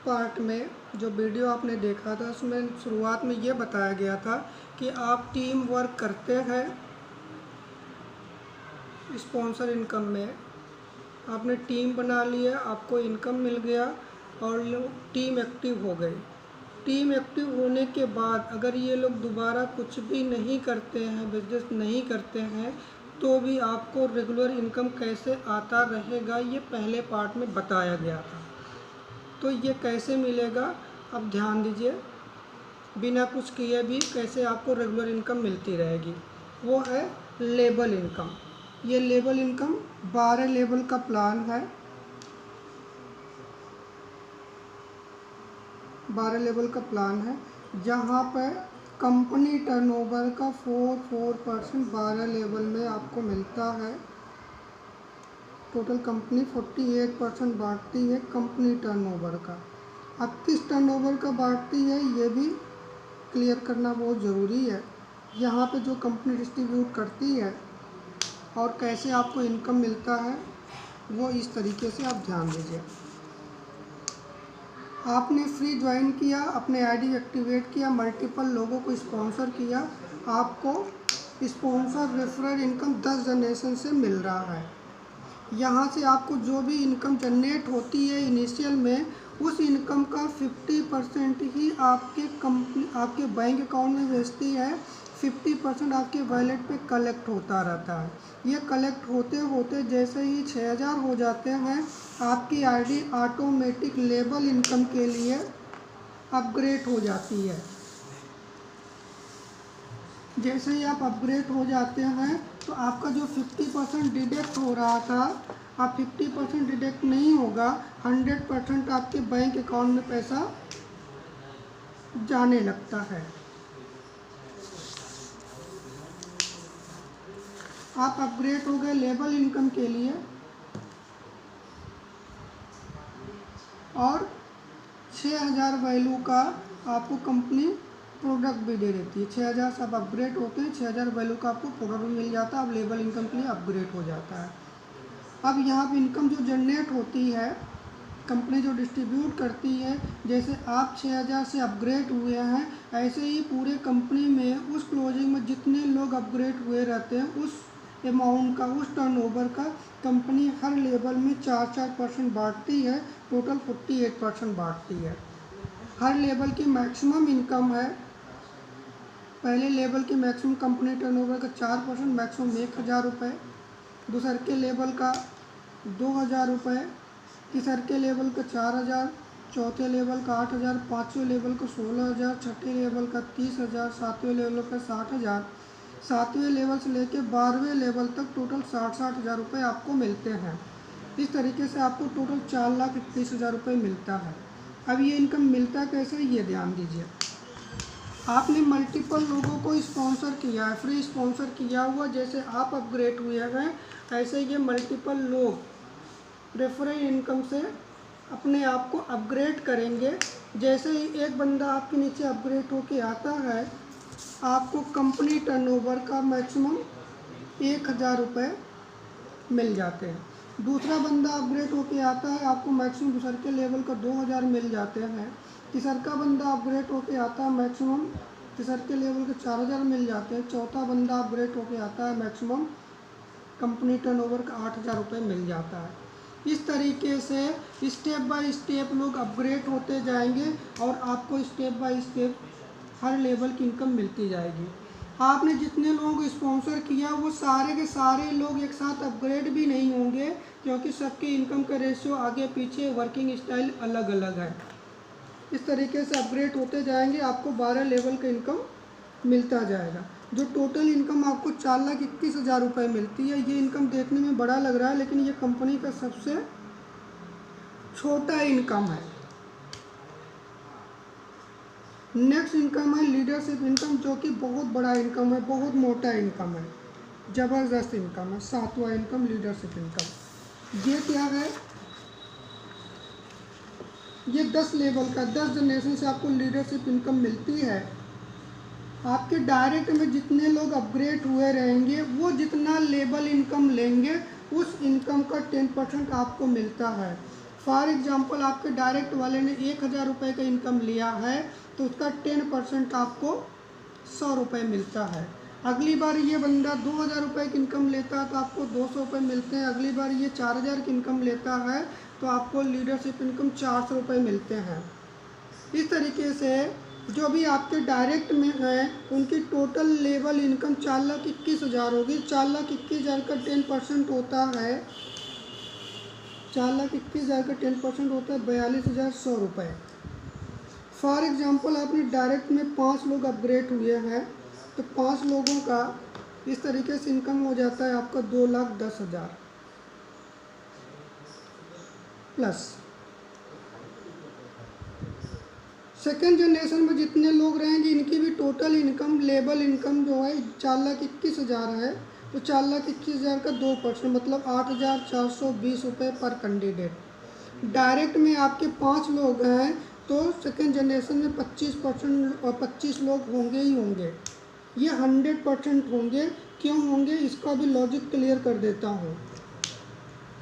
Part में जो video आपने देखा था उसमें शुरुआत में ये बताया गया था कि आप टीम वर्क करते हैं स्पॉन्सर इनकम में, आपने टीम बना लिया, आपको इनकम मिल गया और लोग टीम एक्टिव हो गई। टीम एक्टिव होने के बाद अगर ये लोग दोबारा कुछ भी नहीं करते हैं, बिजनेस नहीं करते हैं, तो भी आपको रेगुलर इनकम कैसे आता रहेगा ये पहले पार्ट में बताया गया था। तो ये कैसे मिलेगा, अब ध्यान दीजिए, बिना कुछ किए भी कैसे आपको रेगुलर इनकम मिलती रहेगी, वो है लेबल इनकम। ये लेबल इनकम 12 लेवल का प्लान है, 12 लेवल का प्लान है, जहाँ पर कंपनी टर्नओवर का 4% 12 लेवल में आपको मिलता है। टोटल कंपनी 48% बांटती है कंपनी टर्नओवर का। अब किस टर्नओवर का बांटती है ये भी क्लियर करना बहुत ज़रूरी है। यहाँ पे जो कंपनी डिस्ट्रीब्यूट करती है और कैसे आपको इनकम मिलता है वो इस तरीके से आप ध्यान दीजिए। आपने फ्री ज्वाइन किया, अपने आईडी एक्टिवेट किया, मल्टीपल लोगों को स्पॉन्सर किया, आपको स्पॉन्सर रेफरल इनकम 10 जनरेशन से मिल रहा है। यहाँ से आपको जो भी इनकम जनरेट होती है इनिशियल में, उस इनकम का 50% ही आपके बैंक अकाउंट में भेजती है, 50% आपके वॉलेट पे कलेक्ट होता रहता है। ये कलेक्ट होते होते जैसे ही 6000 हो जाते हैं, आपकी आईडी ऑटोमेटिक लेबल इनकम के लिए अपग्रेड हो जाती है। जैसे ही आप अपग्रेड हो जाते हैं तो आपका जो 50% डिडक्ट हो रहा था, अब 50% डिडक्ट नहीं होगा, 100% आपके बैंक अकाउंट में पैसा जाने लगता है। आप अपग्रेड हो गए लेबल इनकम के लिए और 6000 वैल्यू का आपको कंपनी प्रोडक्ट भी दे देती है। 6000 से आप अपग्रेड होते हैं, 6000 वैल्यू का आपको प्रोडक्ट भी मिल जाता है, अब लेबल इनकम के लिए अपग्रेड हो जाता है। अब यहाँ पे इनकम जो जनरेट होती है, कंपनी जो डिस्ट्रीब्यूट करती है, जैसे आप 6000 से अपग्रेड हुए हैं, ऐसे ही पूरे कंपनी में उस क्लोजिंग में जितने लोग अपग्रेड हुए रहते हैं, उस अमाउंट का, उस टर्नओवर का कंपनी हर लेवल में 4% बांटती है, टोटल 48% बांटती है। हर लेवल की मैक्सिमम इनकम है, पहले लेवल की मैक्सिमम कंपनी टर्नओवर का 4%, मैक्सिमम 1000 रुपये, दूसरे के लेवल का 2000 रुपये, तीसरे के लेवल का 4000, चौथे लेवल का 8000, पाँचवें लेवल का 16000, छठे लेवल का 30000, सातवें लेवल का 60000, सातवें लेवल से लेकर 12वें लेवल तक टोटल 60 हज़ार रुपये आपको मिलते हैं। इस तरीके से आपको टोटल 4,21,000 रुपये मिलता है। अब ये इनकम मिलता कैसे, ये ध्यान दीजिए। आपने मल्टीपल लोगों को स्पॉन्सर किया है, फ्री स्पॉन्सर किया हुआ, जैसे आप अपग्रेड हुए हैं ऐसे ये मल्टीपल लोग रेफरल इनकम से अपने आप को अपग्रेड करेंगे। जैसे ही एक बंदा आपके नीचे अपग्रेड होके आता है, आपको कंपनी टर्नओवर का मैक्सिमम 1000 रुपये मिल जाते हैं। दूसरा बंदा अपग्रेड होके आता है, आपको मैक्सिमम दूसरे के लेवल का 2000 मिल जाते हैं। तीसरा का बंदा अपग्रेड होके आता है, मैक्सिमम तीसरे के लेवल के 4000 मिल जाते हैं। चौथा बंदा अपग्रेड होके आता है, मैक्सिमम कंपनी टर्नओवर का 8000 रुपये मिल जाता है। इस तरीके से स्टेप बाय स्टेप लोग अपग्रेड होते जाएंगे और आपको step by step her level की इनकम मिलती जाएगी। आपने जितने लोग स्पॉन्सर किया वो सारे के सारे लोग एक साथ अपग्रेड भी नहीं होंगे, क्योंकि सबकी इनकम का रेशियो आगे पीछे, वर्किंग स्टाइल अलग अलग है। इस तरीके से अपग्रेड होते जाएंगे, आपको 12 लेवल का इनकम मिलता जाएगा। जो टोटल इनकम आपको 4,21,000 रुपये मिलती है, ये इनकम देखने में बड़ा लग रहा है, लेकिन ये कंपनी का सबसे छोटा इनकम है। नेक्स्ट इनकम है लीडरशिप इनकम, जो कि बहुत बड़ा इनकम है, बहुत मोटा इनकम है, ज़बरदस्त इनकम है। 7वां इनकम लीडरशिप इनकम। ये क्या है, ये 10 लेवल का, 10 जनरेशन से आपको लीडरशिप इनकम मिलती है। आपके डायरेक्ट में जितने लोग अपग्रेड हुए रहेंगे, वो जितना लेवल इनकम लेंगे, उस इनकम का 10% आपको मिलता है। फॉर एग्जांपल आपके डायरेक्ट वाले ने 1000 रुपये का इनकम लिया है तो उसका 10% आपको 100 रुपये मिलता है। अगली बार ये बंदा 2000 रुपये की इनकम लेता है तो आपको 200 रुपये मिलते हैं। अगली बार ये 4000 की इनकम लेता है तो आपको लीडरशिप इनकम 400 रुपये मिलते हैं। इस तरीके से जो भी आपके डायरेक्ट में हैं उनकी टोटल लेवल इनकम 4,21,000 होगी। 4,21,000 का 10% होता है 4,21,000 का 10% होता है 42,100 रुपये। फॉर एग्जांपल आपने डायरेक्ट में 5 लोग अपग्रेड हुए हैं तो 5 लोगों का इस तरीके से इनकम हो जाता है आपका 2,10,000 प्लस। सेकेंड जनरेशन में जितने लोग रहेंगे इनकी भी टोटल इनकम लेबल इनकम जो है 4,21,000 है तो 4,21,000 का 2% मतलब 8,420 रुपये पर कैंडिडेट। डायरेक्ट में आपके 5 लोग हैं तो सेकेंड जनरेशन में 25% और 25 लोग होंगे ही होंगे। ये 100% होंगे। क्यों होंगे इसका भी लॉजिक क्लियर कर देता हूँ।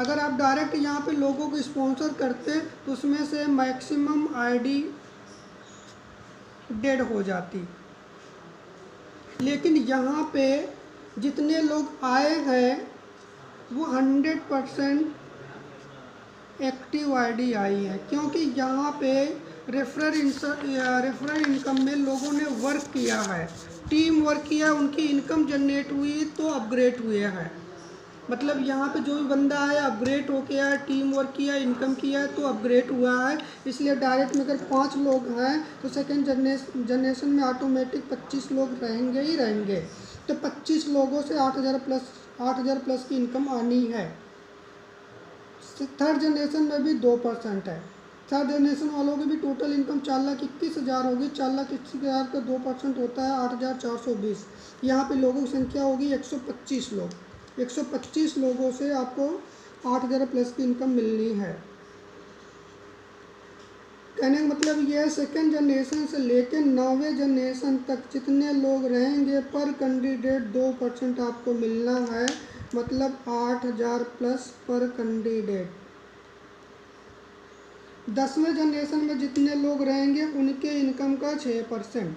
अगर आप डायरेक्ट यहाँ पे लोगों को स्पॉन्सर करते तो उसमें से मैक्सिमम आईडी डेड हो जाती, लेकिन यहाँ पे जितने लोग आए हैं वो 100% एक्टिव आईडी आई है, क्योंकि यहाँ पे रेफरल इनकम में लोगों ने वर्क किया है, टीम वर्क किया, उनकी इनकम जनरेट हुई तो अपग्रेड हुए हैं। मतलब यहाँ पे जो भी बंदा आया अपग्रेड हो गया है, टीम वर्क किया, इनकम किया तो अपग्रेड हुआ है। इसलिए डायरेक्ट में अगर 5 लोग हैं तो सेकेंड जनरेशन में ऑटोमेटिक 25 लोग रहेंगे ही रहेंगे। तो 25 लोगों से 8,000 प्लस की इनकम आनी है। थर्ड जनरेशन में भी 2% है। थर्ड जनरेशन वालों की भी टोटल इनकम 4,21,000 होगी। 4,21,000 का 2% होता है 8,420। यहाँ पे लोगों की संख्या होगी 125 लोग। 125 लोगों से आपको 8,000 प्लस की इनकम मिलनी है। कहने का मतलब ये है सेकेंड जनरेशन से लेकर 9वें जनरेशन तक जितने लोग रहेंगे पर कैंडिडेट 2% आपको मिलना है, मतलब 8,000 प्लस पर कैंडिडेट। 10वें जनरेशन में जितने लोग रहेंगे उनके इनकम का 6%।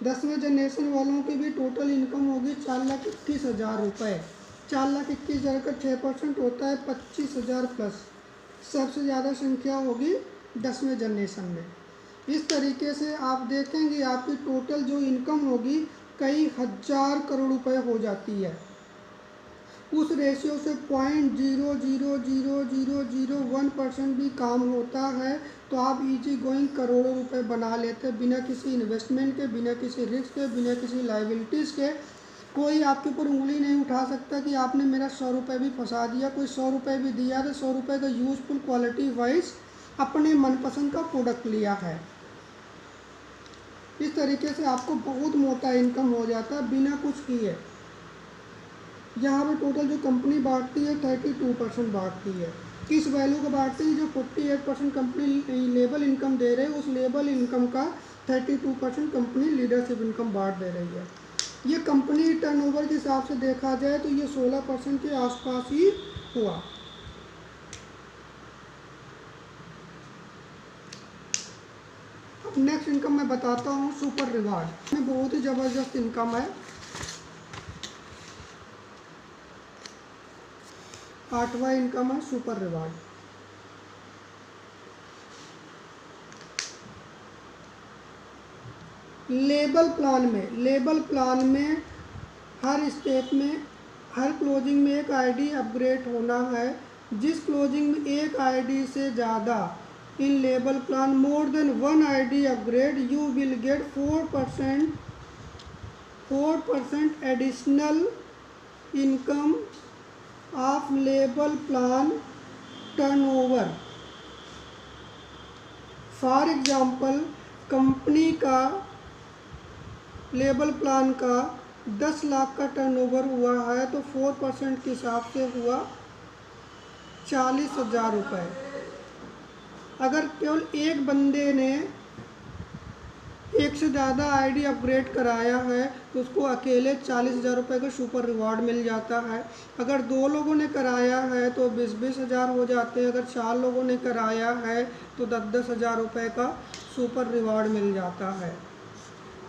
10वें जनरेशन वालों की भी टोटल इनकम होगी 4,21,000 रुपये। 4,21,000 का 6% होता है 25,000 प्लस। सबसे ज़्यादा संख्या होगी 10वें जनरेशन में। इस तरीके से आप देखेंगे आपकी टोटल जो इनकम होगी कई हज़ार करोड़ रुपए हो जाती है। उस रेशियो से 0.0000001% भी काम होता है तो आप इजी गोइंग करोड़ों रुपए बना लेते हैं बिना किसी इन्वेस्टमेंट के, बिना किसी रिस्क के, बिना किसी लाइबिलिटीज़ के। कोई आपके ऊपर उंगली नहीं उठा सकता कि आपने मेरा 100 रुपये भी फंसा दिया। कोई 100 रुपये भी दिया तो 100 रुपये का यूजफुल क्वालिटी वाइज अपने मनपसंद का प्रोडक्ट लिया है। इस तरीके से आपको बहुत मोटा इनकम हो जाता है बिना कुछ किए। यहाँ पे टोटल जो कंपनी बांटती है 32% बांटती है। किस वैल्यू को बांटती है? जो 48% कंपनी लेबल इनकम दे रहे हैं उस लेबल इनकम का 32% कंपनी लीडरशिप इनकम बांट दे रही है। ये कंपनी टर्नओवर के हिसाब से देखा जाए तो ये 16% के आसपास ही हुआ। अब नेक्स्ट इनकम मैं बताता हूँ सुपर रिवार्ड में बहुत ही ज़बरदस्त इनकम है। 8वां इनकम है सुपर रिवार्ड। लेबल प्लान में हर स्टेप में हर क्लोजिंग में एक आईडी अपग्रेड होना है। जिस क्लोजिंग में एक आईडी से ज़्यादा इन लेबल plan more than 1 ID upgrade you will get 4% additional income of लेबल plan turnover. For example company का लेबल प्लान का 10 लाख का टर्नओवर हुआ है तो 4% के हिसाब से हुआ 40,000 रुपये। अगर केवल एक बंदे ने एक से ज़्यादा आईडी अपग्रेड कराया है तो उसको अकेले 40,000 रुपये का सुपर रिवॉर्ड मिल जाता है। अगर 2 लोगों ने कराया है तो 20-20 हज़ार हो जाते हैं। अगर 4 लोगों ने कराया है तो 10-10 हज़ार रुपये का सुपर रिवार्ड मिल जाता है।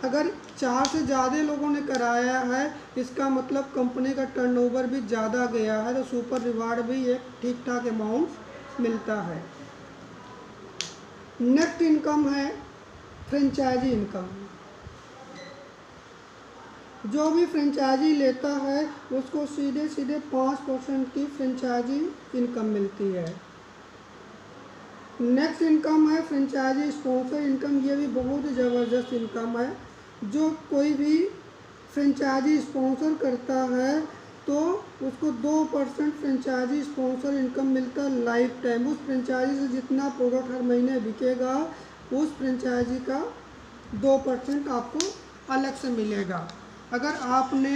अगर 4 से ज़्यादा लोगों ने कराया है, इसका मतलब कंपनी का टर्नओवर भी ज़्यादा गया है, तो सुपर रिवार्ड भी एक ठीक ठाक अमाउंट मिलता है। नेक्स्ट इनकम है फ्रेंचाइजी इनकम। जो भी फ्रेंचाइजी लेता है उसको सीधे सीधे 5% की फ्रेंचाइजी इनकम मिलती है। नेक्स्ट इनकम है फ्रेंचाइजी स्पॉन्सर इनकम। ये भी बहुत ही ज़बरदस्त इनकम है। जो कोई भी फ्रेंचाइजी स्पॉन्सर करता है तो उसको 2% फ्रेंचाइजी स्पॉन्सर इनकम मिलता है लाइफ टाइम। उस फ्रेंचाइजी से जितना प्रोडक्ट हर महीने बिकेगा उस फ्रेंचाइजी का 2% आपको अलग से मिलेगा। अगर आपने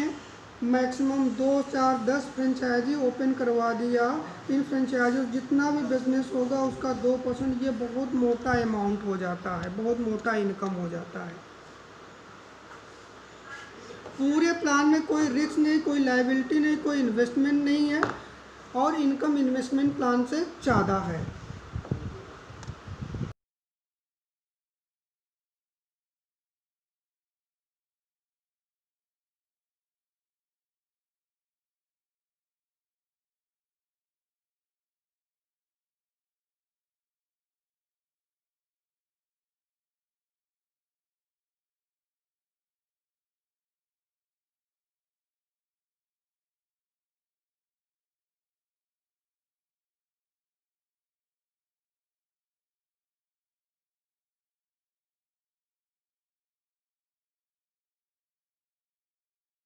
मैक्सिमम 2, 4, 10 फ्रेंचाइजी ओपन करवा दिया, इन फ्रेंचाइजी जितना भी बिजनेस होगा उसका 2%, ये बहुत मोटा अमाउंट हो जाता है, बहुत मोटा इनकम हो जाता है। पूरे प्लान में कोई रिस्क नहीं, कोई लायबिलिटी नहीं, कोई इन्वेस्टमेंट नहीं है और इनकम इन्वेस्टमेंट प्लान से ज़्यादा है।